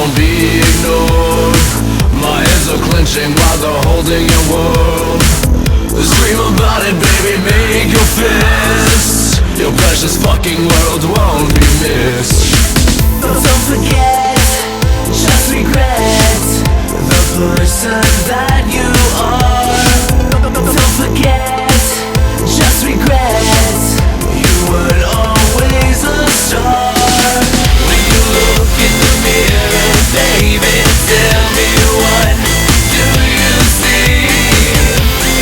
won't be ignored. My hands are clenching while they're holding your world. Scream about it, baby, make your fists. Your precious fucking world won't be missed. Don't forget, just regret the person that you are. Don't forget, just regret you were always a star. When you look in the mirror, baby, tell me what do you see?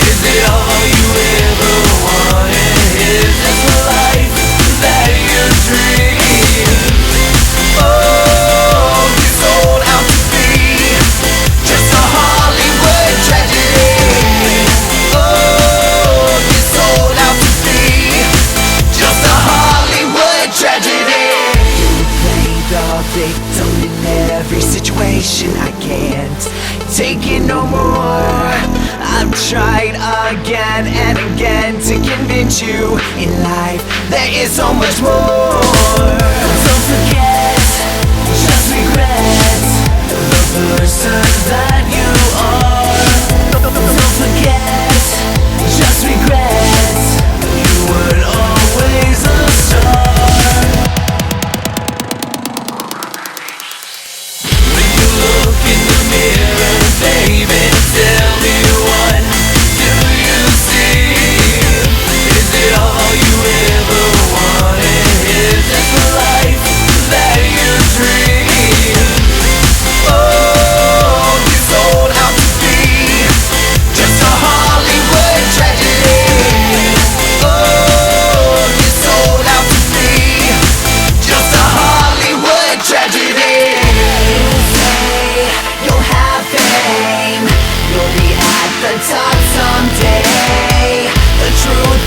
Is it all you ever wanted? Is this the life that you dream? Oh, you sold out to be just a Hollywood tragedy. Oh, you sold out to be just a Hollywood tragedy. You play the victim in every situation. I can't take it no more. I've tried again and again to convince you in life there is so much more. Don't forget, just regret the person that you are. Don't forget, just regret you were always a star. When you look in the mirror, baby, tell me what do you see? Is it all you ever wanted? Is this the life that you dream? Oh, you sold out to be just a Hollywood tragedy. Oh, you sold out to be just a Hollywood tragedy. You say you'll have fame, you'll be at the top someday. The truth